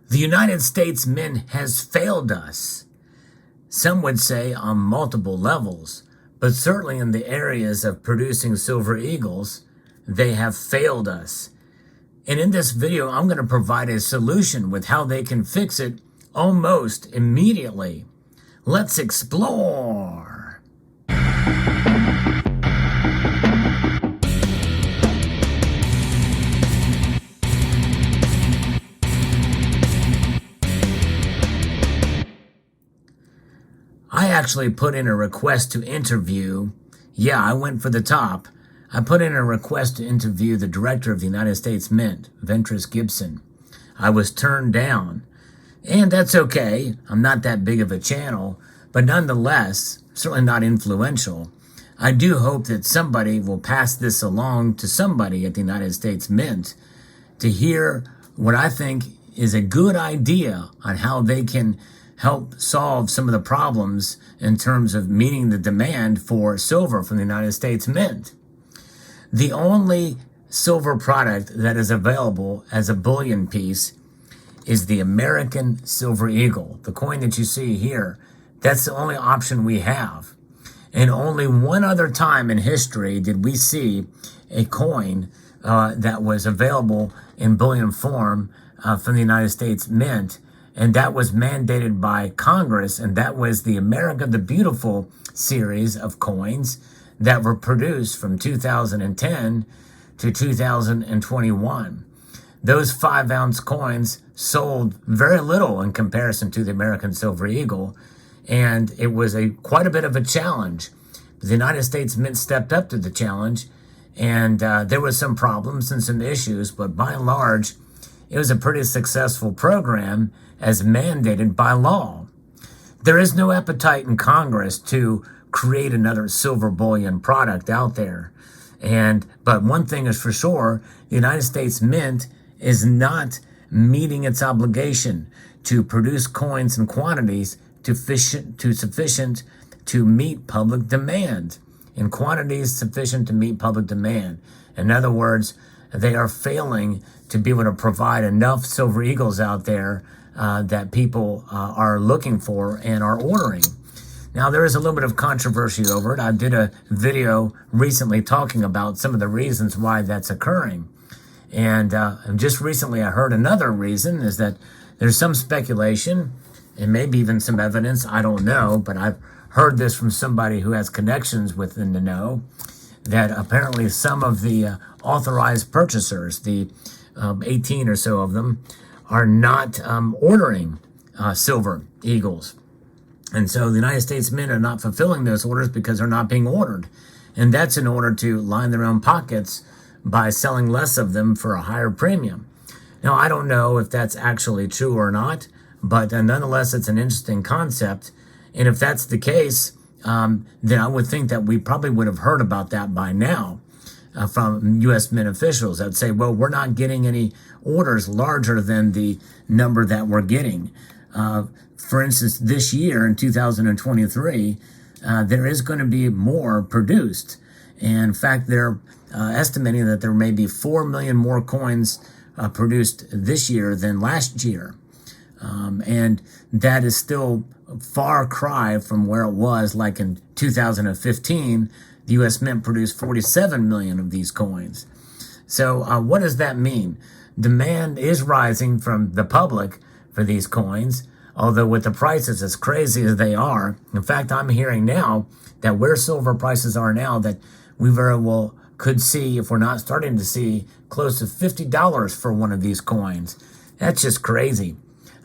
The United States Mint has failed us. Some would say on multiple levels, but certainly in the areas of producing silver eagles, they have failed us. And in this video, I'm going to provide a solution with how they can fix it almost immediately. Let's explore. I actually put in a request to interview. Yeah, I went for the top. I put in a request to interview the director of the United States Mint, Ventris Gibson. I was turned down. And that's okay. I'm not that big of a channel, but nonetheless, certainly not influential. I do hope that somebody will pass this along to somebody at the United States Mint to hear what I think is a good idea on how they can help solve some of the problems in terms of meeting the demand for silver from the United States Mint. The only silver product that is available as a bullion piece is the American Silver Eagle, the coin that you see here. That's the only option we have. And only one other time in history did we see a coin that was available in bullion form from the United States Mint, and that was mandated by Congress, and that was the America the Beautiful series of coins that were produced from 2010 to 2021. Those 5-ounce coins sold very little in comparison to the American Silver Eagle, and it was quite a bit of a challenge. The United States Mint stepped up to the challenge, and there was some problems and some issues, but by and large, it was a pretty successful program as mandated by law. There is no appetite in Congress to create another silver bullion product out there. But one thing is for sure, the United States Mint is not meeting its obligation to produce coins in quantities sufficient to meet public demand. In quantities sufficient to meet public demand. In other words, they are failing to be able to provide enough silver eagles out there that people are looking for and are ordering. Now, there is a little bit of controversy over it. I did a video recently talking about some of the reasons why that's occurring. And just recently I heard another reason is that there's some speculation and maybe even some evidence, I don't know, but I've heard this from somebody who has connections within the know, that apparently some of the authorized purchasers, the 18 or so of them, are not ordering silver eagles. And so the United States Mint are not fulfilling those orders because they're not being ordered. And that's in order to line their own pockets by selling less of them for a higher premium. Now, I don't know if that's actually true or not, but nonetheless, it's an interesting concept. And if that's the case, then I would think that we probably would have heard about that by now from U.S. Mint officials that say, well, we're not getting any orders larger than the number that we're getting. For instance, this year in 2023, there is going to be more produced. And in fact, they're estimating that there may be 4 million more coins produced this year than last year. And that is still a far cry from where it was like in 2015. The U.S. Mint produced 47 million of these coins. So what does that mean? Demand is rising from the public for these coins, although with the prices as crazy as they are. In fact, I'm hearing now that where silver prices are now, that we very well could see, if we're not starting to see, close to $50 for one of these coins. That's just crazy.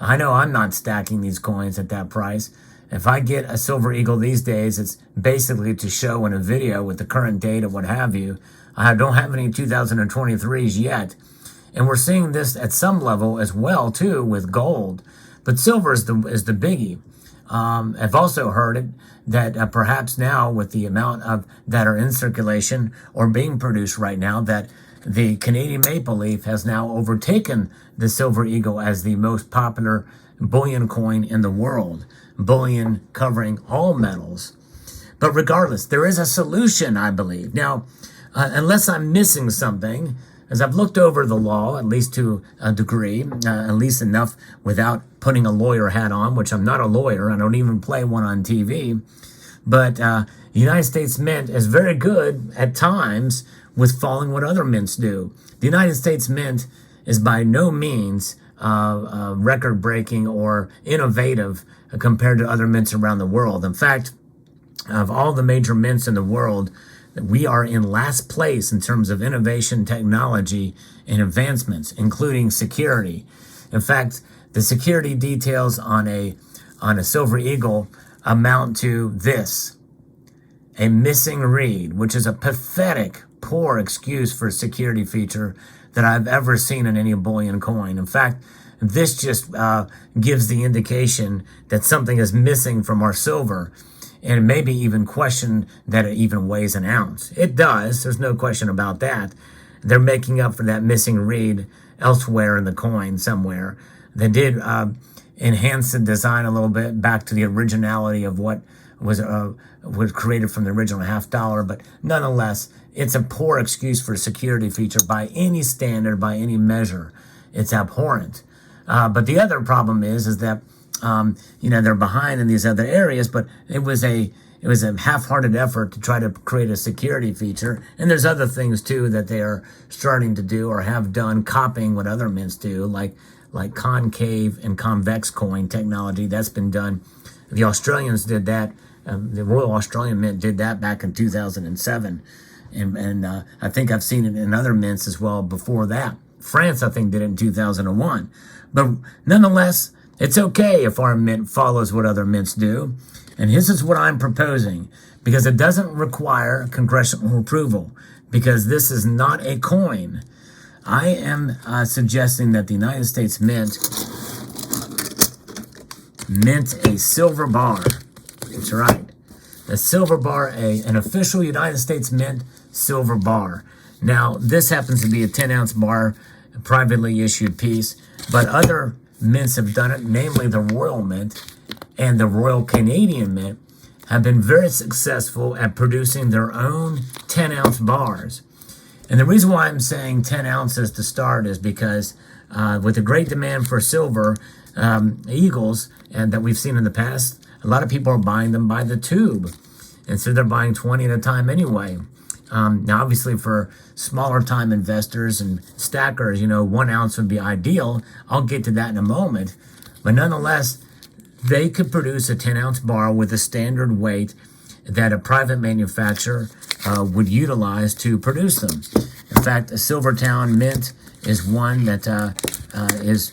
I know I'm not stacking these coins at that price. If I get a silver eagle these days, it's basically to show in a video with the current date or what have you. I don't have any 2023s yet. And we're seeing this at some level as well, too, with gold. But silver is the biggie. I've also heard it that perhaps now with the amount of that are in circulation or being produced right now, that the Canadian maple leaf has now overtaken the silver eagle as the most popular bullion coin in the world. Bullion covering all metals. But regardless, there is a solution, I believe. Now, unless I'm missing something, as I've looked over the law, at least to a degree, at least enough without putting a lawyer hat on, which I'm not a lawyer. I don't even play one on TV. But the United States Mint is very good at times with following what other mints do. The United States Mint is by no means record-breaking or innovative compared to other mints around the world. In fact, of all the major mints in the world, we are in last place in terms of innovation, technology, and advancements, including security. In fact, the security details on a Silver Eagle amount to this: a missing read, which is a pathetic, poor excuse for a security feature that I've ever seen in any bullion coin. In fact, this just gives the indication that something is missing from our silver, and maybe even question that it even weighs an ounce. It does. There's no question about that. They're making up for that missing read elsewhere in the coin somewhere. They did enhance the design a little bit back to the originality of what was created from the original $50, but nonetheless, it's a poor excuse for a security feature by any standard, by any measure. It's abhorrent. But the other problem is that they're behind in these other areas, but it was a half-hearted effort to try to create a security feature. And there's other things too that they are starting to do or have done, copying what other mints do, like concave and convex coin technology. That's been done. The Australians did that. The Royal Australian Mint did that back in 2007. And I think I've seen it in other mints as well before that. France, I think, did it in 2001. But nonetheless, it's okay if our mint follows what other mints do. And this is what I'm proposing, because it doesn't require congressional approval, because this is not a coin. I am suggesting that the United States Mint a silver bar. That's right. A silver bar, an official United States Mint silver bar. Now, this happens to be a 10-ounce bar, a privately issued piece, but other mints have done it, namely the Royal Mint and the Royal Canadian Mint have been very successful at producing their own 10-ounce bars. And the reason why I'm saying 10 ounces to start is because with the great demand for silver eagles and that we've seen in the past, a lot of people are buying them by the tube. And so they're buying 20 at a time anyway. Now, obviously, for smaller time investors and stackers, 1 ounce would be ideal. I'll get to that in a moment. But nonetheless, they could produce a 10-ounce bar with a standard weight that a private manufacturer would utilize to produce them. In fact, a Silvertown Mint is one that is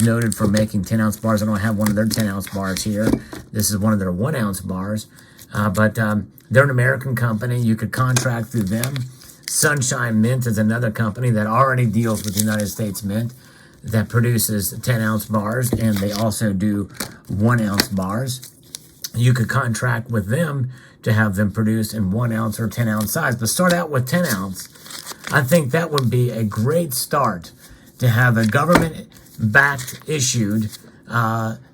noted for making 10-ounce bars. I don't have one of their 10-ounce bars here. This is one of their 1-ounce bars. But they're an American company. You could contract through them. Sunshine Mint is another company that already deals with the United States Mint that produces 10-ounce bars, and they also do 1-ounce bars. You could contract with them to have them produce in 1-ounce or 10-ounce size. But start out with 10-ounce. I think that would be a great start to have a government-backed issued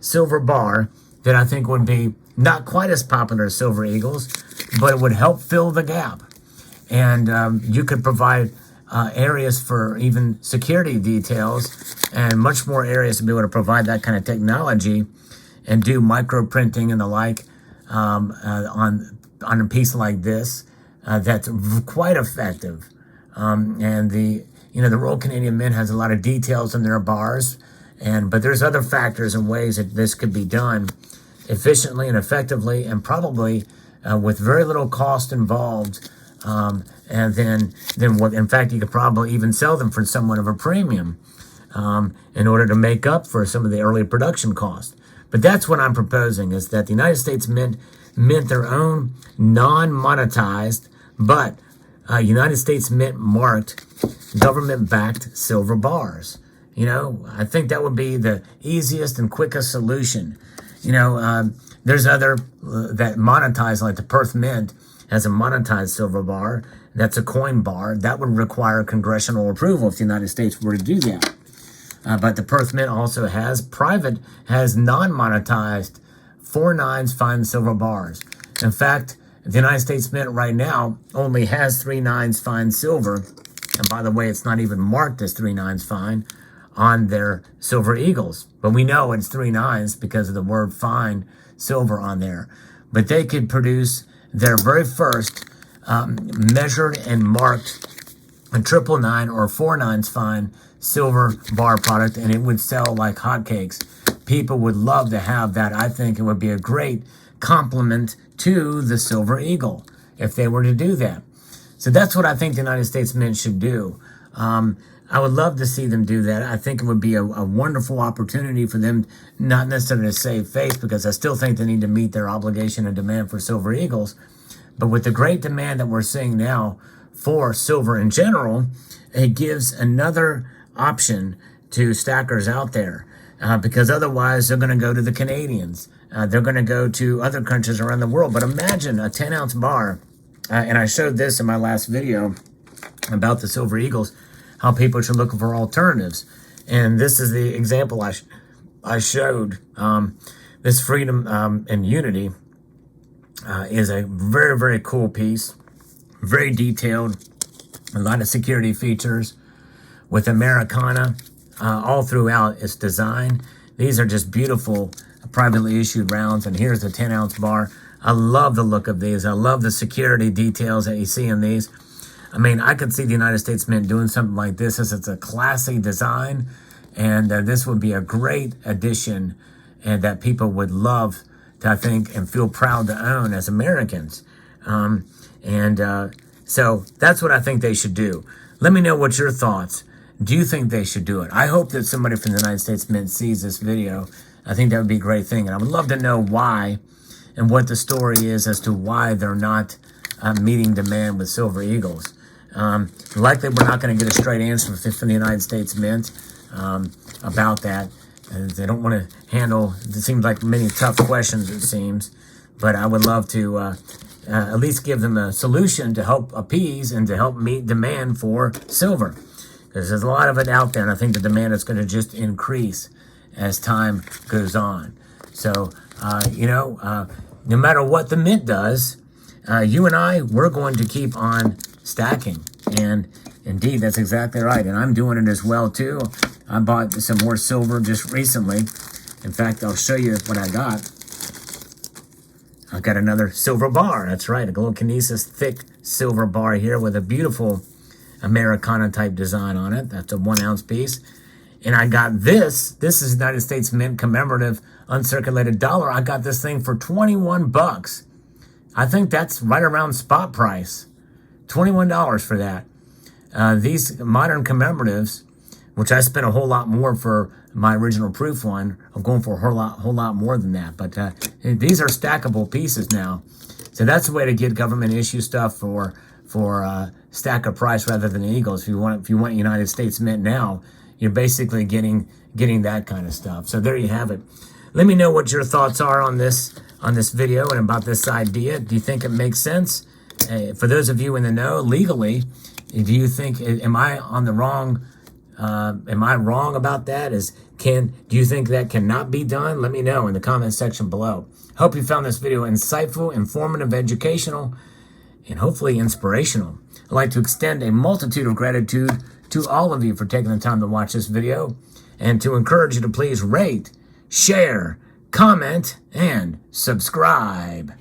silver bar that I think would be not quite as popular as Silver Eagles, but it would help fill the gap. And you could provide areas for even security details and much more areas to be able to provide that kind of technology and do micro printing and the like on a piece like this that's quite effective. And the Royal Canadian Mint has a lot of details in their bars, but there's other factors and ways that this could be done efficiently and effectively, and probably with very little cost involved. And then what? In fact, you could probably even sell them for somewhat of a premium in order to make up for some of the early production costs. But that's what I'm proposing, is that the United States Mint their own non-monetized, but United States Mint marked, government-backed silver bars. I think that would be the easiest and quickest solution. There's other that monetize, like the Perth Mint has a monetized silver bar. That's a coin bar. That would require congressional approval if the United States were to do that. But the Perth Mint also has non-monetized 4/9 fine silver bars. In fact, the United States Mint right now only has 3/9 fine silver And by the way, it's not even marked as 3 nines fine on their Silver Eagles. But we know it's 3 nines because of the word fine silver on there. But they could produce their very first measured and marked a 999 or 4 nines fine silver bar product, and it would sell like hotcakes. People would love to have that. I think it would be a great complement to the Silver Eagle if they were to do that. So that's what I think the United States Mint should do. I would love to see them do that. I think it would be a wonderful opportunity for them, not necessarily to save face, because I still think they need to meet their obligation and demand for Silver Eagles. But with the great demand that we're seeing now for silver in general, it gives another option to stackers out there, because otherwise they're going to go to the Canadians. They're going to go to other countries around the world. But imagine a 10-ounce bar, and I showed this in my last video about the Silver Eagles, how people should look for alternatives. And this is the example I showed. This Freedom and Unity is a very, very cool piece, very detailed, a lot of security features with Americana all throughout its design. These are just beautiful privately issued rounds, and here's the 10-ounce bar. I love the look of these. I love the security details that you see in these. I mean, I could see the United States Mint doing something like this, as it's a classy design, and this would be a great addition, and that people would love to, I think, and feel proud to own as Americans. So that's what I think they should do. Let me know what your thoughts. Do you think they should do it? I hope that somebody from the United States Mint sees this video. I think that would be a great thing, and I would love to know why and what the story is as to why they're not meeting demand with Silver Eagles. Likely we're not going to get a straight answer from the United States Mint about that. They don't want to handle, it seems like, many tough questions, it seems. But I would love to at least give them a solution to help appease and to help meet demand for silver. Because there's a lot of it out there, and I think the demand is going to just increase as time goes on. So, no matter what the Mint does, you and I, we're going to keep on stacking. And indeed, that's exactly right. And I'm doing it as well, too. I bought some more silver just recently. In fact, I'll show you what I got. I got another silver bar. That's right, a little Kinesis thick silver bar here with a beautiful Americana type design on it. That's a 1-ounce piece. And I got this. This is United States Mint commemorative uncirculated dollar. I got this thing for 21 bucks. I think that's right around spot price. $21 for that. These modern commemoratives, which I spent a whole lot more for my original proof one, I'm going for a whole lot more than that. But these are stackable pieces now. So that's a way to get government issue stuff for stacker price rather than Eagles. If you want United States Mint now, you're basically getting that kind of stuff. So there you have it. Let me know what your thoughts are on this video and about this idea. Do you think it makes sense? For those of you in the know, legally, do you think, am I on the wrong? Am I wrong about that? Do you think that cannot be done? Let me know in the comment section below. Hope you found this video insightful, informative, educational, and hopefully inspirational. I'd like to extend a multitude of gratitude to all of you for taking the time to watch this video, and to encourage you to please rate, share, comment, and subscribe.